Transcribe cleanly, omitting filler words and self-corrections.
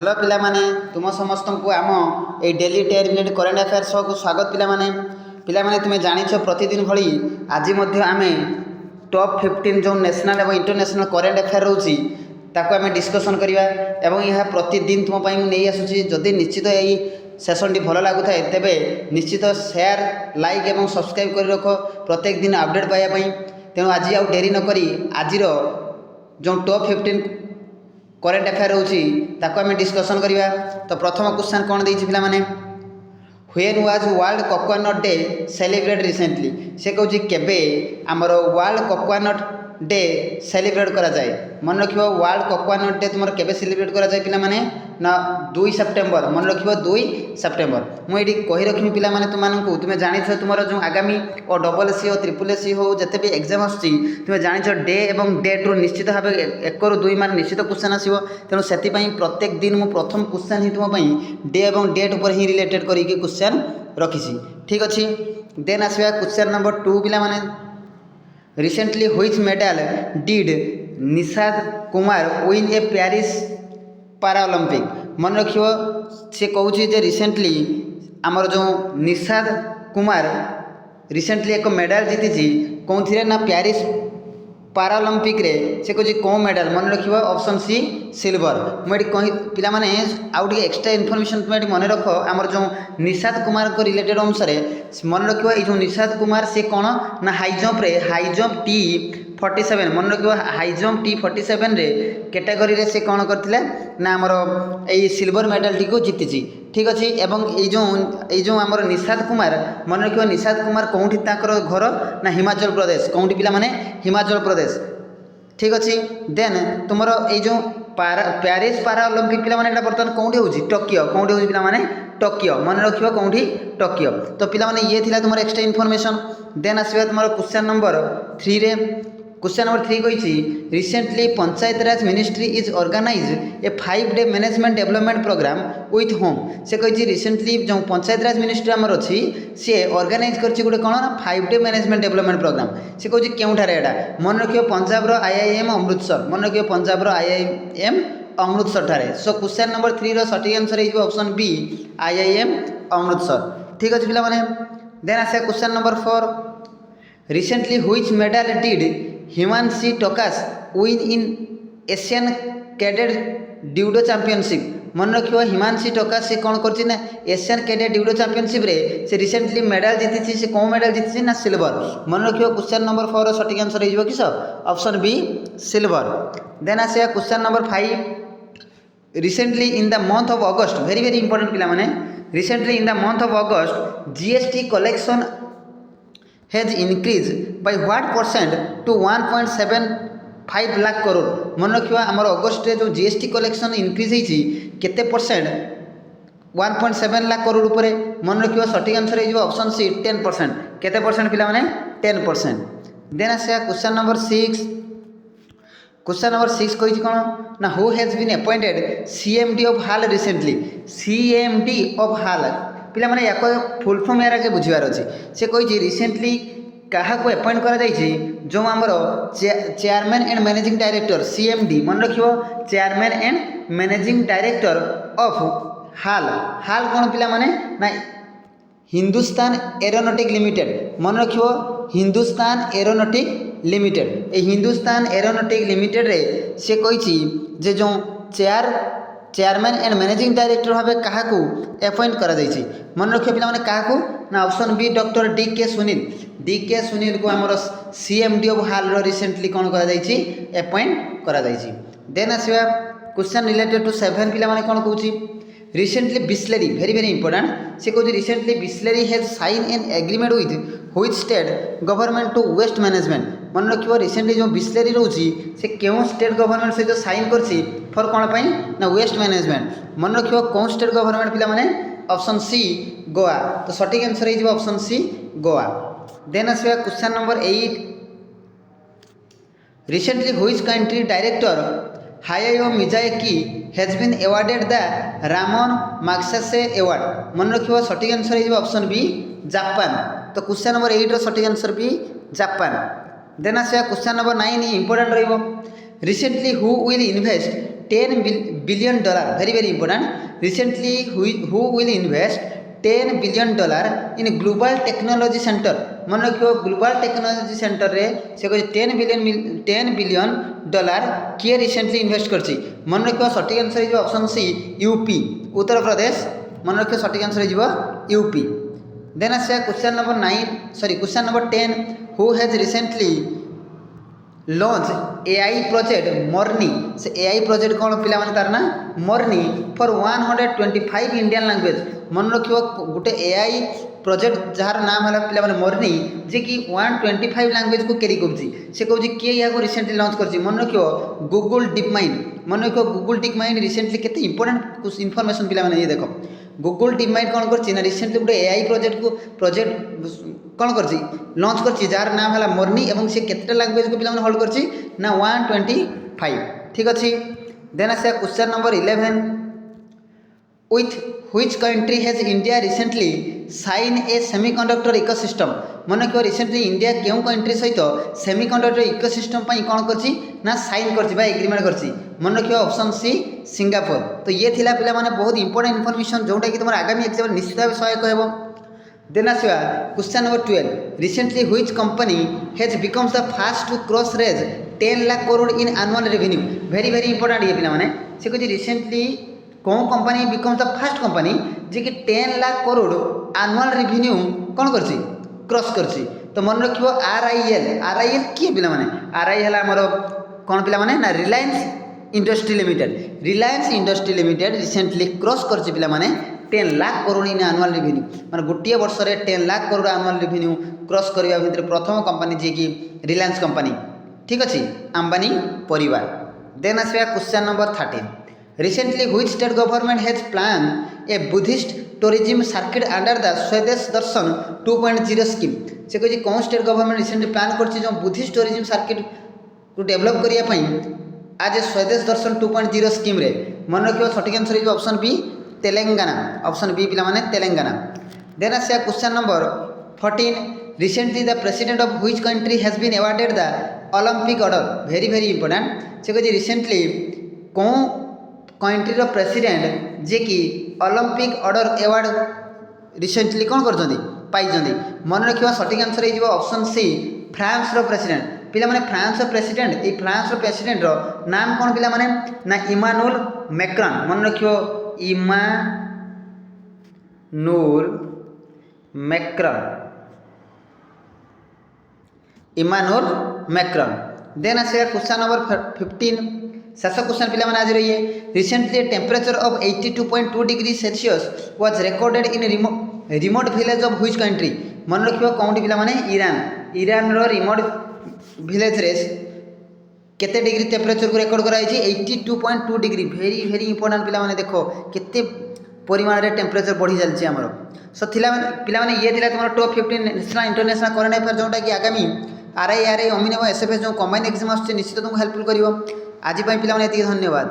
Hello पिला माने तुम समस्त को आम ये डेली 10 मिनिट करेन्ट अफेयर्स को स्वागत पिला माने तुम्हें जानिछ प्रतिदिन भली आज आम टॉप 15 जो नेशनल और इंटरनेशनल करेन्ट अफेयर रोची ताको आम डिस्कसन करवा एवं यह प्रतिदिन तुम नहीं आसूँ जदि निश्चित यही सेसन भल लगुता है तेबे निश्चित शेयर लाइक और सब्सक्राइब कर रख प्रत्येक दिन अपडेट पाइबापी तेणु आज आउ डेरी नक आज जो टॉप 15 करेन्ट अफेयर रोची ताको आम डिस्कसन करवा। तो प्रथम क्वेश्चन कौन देछि पिला माने when was world coconut day celebrate recently से कहूँ केबे आमर वर्ल्ड कोकोनट डे सेलिब्रेट करा जाए मन रखिबो वर्ल्ड कोकोनट डे तुम केबे सेलिब्रेट करा जाए पिला माने ना 2 सेप्टेम्बर मन रखिबो 2 सेप्टेम्बर मुझे कही रखी पिला माने तुमको तुम्हें जानिछ तुम जो आगामी और डबल सी और ट्रिपल सी हो जिते भी एग्जाम आसुची तुम्हें जानिछ डे एवं डेट रू निश्चित भाव 1 रू 2 मान निश्चित क्वेश्चन आसो तेणु से प्रत्येक दिन मु प्रथम क्वेश्चन ही तुम डे एवं डेट उपर ही रिलेटेड करके क्वेश्चन रखी ठीक अच्छे। देन आसवा क्वेश्चन नंबर 2 पिला माने recently which medal did Nishad Kumar win A Paris Paralympic मन रखियो से कहूँ रिसेंटली आमर जो निषाद कुमार रिसेंटली एक मेडल जीति कौन थी ना पेरिस पैरालंपिक रे से कहूँ कौन मेडल मन रखियो ऑप्शन सी सिल्वर मुझे कही पिला माने आउ टे एक्स्ट्रा इनफॉरमेशन तुम मन रख आमर जो निषाद कुमार को रिलेटेड अनुसार मन रखियो ये जो निषाद कुमार से कौन ना हाई जंप रे हाई जंप T47 मन रखियो हाई जंप T47 रे कैटेगरी रे से कौन करथिले ना आमर ए सिल्वर मेडल टी को जीति ठीक अच्छे। एवं ये जो आमर निषाद कुमार मन रखियो निषाद कुमार कौटी ताकर घर ना हिमाचल प्रदेश कौटी पिला माने हिमाचल प्रदेश ठीक अच्छे। देन तुमर ये जो पेरिस पैरालंपिक पिला माने बर्तमान कौटी होची टोकियो कौटी होची पिला माने टोकियो मन रखियो कौटी टोकियो। तो पिला माने ये थिला तुमर एक्स्ट्रा इनफॉरमेशन। देन आसवा तुमर क्वेश्चन नंबर 3 रे क्वेश्चन नंबर 3 कही recently panchayat raj ministry is organise a 5-day management development programme with home से कही रिसेंटली जो पंचायत राज मिनिस्ट्री आमर अच्छी सी ऑर्गेनाइज कर गोटे कौन ना 5-day मैनेजमेंट डेवलपमेंट प्रोग्राम से कहूँ केउठार एटा मन रखियो पंजाब IIM अमृतसर मन रखियो पंजाब IIM अमृतसर ठारे। सो क्वेश्चन नंबर 3 रो सटीक आंसर है ऑप्शन बी IIM अमृतसर ठीक अच्छे पिला माने। देन आसे question number 4 recently which medal did Himanshi Tokas win in Asian cadet judo championship मन रखियो हिमांशी टोकास से कौन कर एशियन कैडेट ड्यूडो चैंपियनशिप रे से रिसेंटली मेडल जीति से कौन मेडल जीति ना सिल्वर मन रखियो क्वेश्चन नंबर 4 सटीक आंसर हो किस ऑप्शन बी सिल्वर। देन आसे question number 5 recently in the month of August very very important पिला माने recently in the month of August GST collection has increased by what percent to 1.75 lakh crore मन रखियो आमर August रे जो GST कलेक्शन इंक्रीज होती केते परसेंट 1.7 लाख करोड़ उपरे मन रखियो सटीक आंसर हो ऑप्शन सी 10% केते परसेंट पिला माने 10%। देन आसे क्वेश्चन नंबर 6 क्वेश्चन नंबर 6 कही कौन ना who has been appointed CMD of HAL recently CMD of HAL पिला माने याको फुल फॉर्म यार के बुझिबार अछि से कही रिसेंटली क्या को अपॉइंट करा जाइछि जो आमर chairman and managing director CMD मन रखियो chairman and managing director of HAL HAL कौन पिला माने ना हिंदुस्तान एरोनॉटिक लिमिटेड मन रखियो हिंदुस्तान एरोनॉटिक लिमिटेड ए हिंदुस्तान एरोनॉटिक लिमिटेड रे से कही जे जो चेयरमैन एंड मैनेजिंग डायरेक्टर भाव क्या अपॉइंट करा जाइछि मन रखियो पिला माने क्या ना option B doctor DK Sunil को आमर CMD ऑफ हाल रिसेंटली कौन करा जाइछि अपॉइंट करा जाइछि। देन आसवा क्वेश्चन रिलेटेड टू 7 पिला माने कौन कहूछि recently Bisleri very very important से कहूँ recently Bisleri has sign an agreement with which state government to waste management मन रखियो रिसेंटली जो बिस्लेरी रोची से क्यों स्टेट गवर्नमेंट सहित साइन करछि फॉर कौन पाई ना वेस्ट मैनेजमेंट मन रखियो कौन स्टेट गवर्नमेंट पिला माने ऑप्शन सी गोवा। तो सटीक आंसर हो ऑप्शन सी गोवा। देन आसवा question number 8 recently which country director Hayao Miyazaki has been awarded the Ramon Magsaysay award मन रखियो सटीक आंसर हो ऑप्शन बी जापान। तो क्वेश्चन नंबर 8 रो सटीक आंसर बी जापान। देन आसवा क्वेश्चन नंबर 9 इंपोर्टेंट रहिबो recently who will invest $10 billion, very very important, recently who will invest $10 billion in global technology center। मन रखियो ग्लोबल टेक्नोलॉजी सेंटर रे से कह $10 billion किए रिसेंटली इन्वेस्ट करछि। मन रखियो सटीक आंसर हो ऑप्शन सी यूपी, उत्तर प्रदेश। मन रखियो सटीक आंसर हो यूपी। देन आसे question number 10, who has recently launch AI project Morny. से एआई प्रोजेक्ट कौन पिला माने तार ना मॉर्नी फॉर 125 इंडियन लैंग्वेज। मन रखियो गोटे एआई प्रोजेक्ट जार नाम है पिला माने मॉर्नी, जे कि 125 लैंग्वेज को कैरी करुच्ची। से कहूँ किए या रिसेंटली लॉन्च कर। मन रखियो गूगल डीप माइंड। मन रखियो गूगल डीप माइंड रिसेंटली केते इंपोर्टेंट कुछ इनफॉरमेशन पिला माने ये देखो। गूगल डीप माइंड कौन कर रिसेंटली गोटे एआई प्रोजेक्ट कौन कर लॉन्च कर जार नाम है मॉर्नी एवं से केते लैंग्वेज को पिला माने होल्ड करछि ना 125। ठीक अच्छे। देन आसे question number 11, with which country has India recently signed a semiconductor ecosystem। मन क्यों रिसेंटली इंडिया क्यों कंट्री सहित सेमीकंडक्टर इकोसिस्टम कौन करछि ना साइन करछि बा एग्रीमेंट करछि। मन रखियो ऑप्शन सी सिंगापुर। तो ये थिला पिला माने बहुत इंपोर्टेंट इनफॉरमेशन जोटा कि तुम आगामी एग्जाम निश्चित भाव सहायक हेबो। देन आसवा question number 12, recently which company has becomes the fast to cross रेज 10 lakh crore in annual revenue. Very very important ये पिला माने से कहछि रिसेंटली कौन company becomes the first company जे कि 10 लाख करोड़ एनुअल रेवेन्यू कौन करछि क्रॉस करछि। तो मन रखियो आरआईएल किए पिला माने आरआईएल हमर कौन पिला माने ना Reliance industry limited recently cross करछि पिला माने 10 lakh crore in annual revenue. माने गोटे वर्ष रे 10 lakh crore annual revenue cross करबा भितर प्रथम कंपनी जे कि रिलायंस कंपनी। ठीक अछि, अंबानी परिवार। देन आसबा question number 13, recently which state government has planned a Buddhist tourism circuit under the स्वदेश दर्शन 2.0 स्कीम। से कह कौन स्टेट गवर्नमेंट रिसेंटली प्लान कर जो बुद्धिस्ट टूरिज्म सर्किट को डेवलप करने आज स्वदेश दर्शन 2.0 स्कीम रे। मन रखियो सठिक आंसर हो option B Telangana. Option B पिला माने तेलंगाना। देन आसे question number 14, recently the president of which country has been awarded the Olympic order. Very very important. से कह रिसेंटली कौन कंट्री रो प्रेसिडेंट जे कि ओलंपिक ऑर्डर अवार्ड रिसेंटली कौन कर पाई। मन रखियो सठिक आंसर हो ऑप्शन सी फ्रांस रो प्रेसिडेंट। पिला माने फ्रांस रो प्रेसिडेंट, ये फ्रांस रो प्रेसिडेंट रो नाम कौन पिला माने ना इमानुएल मैक्रॉन। मन रखियो इमानुएल मैक्रॉन। देन आसे क्वेश्चन नंबर 15, शेष क्वेश्चन पिला माने आज रहिए। Recently temperature of 82.2 degree Celsius was recorded in remote village of which country. मन रखियो कौन पिला माने ईरान रो रिमोट विलेज रे केते डिग्री टेम्परेचर को रिकॉर्ड कराई 82.2 डिग्री। वेरी वेरी इंपोर्टेंट पिला माने देखो केते परिमाण रे टेम्परेचर बढ़ी चलछि हमरो। सो थिला पिला माने ये थिला तुमरो top 15 national international current affair जोटा कि आगामी आरआई अमीन एवं एसएफएस जो कंबाइन एग्जाम आछे निश्चित तुमको हेल्पफुल करिवो। आज पिला माने एति धन्यवाद।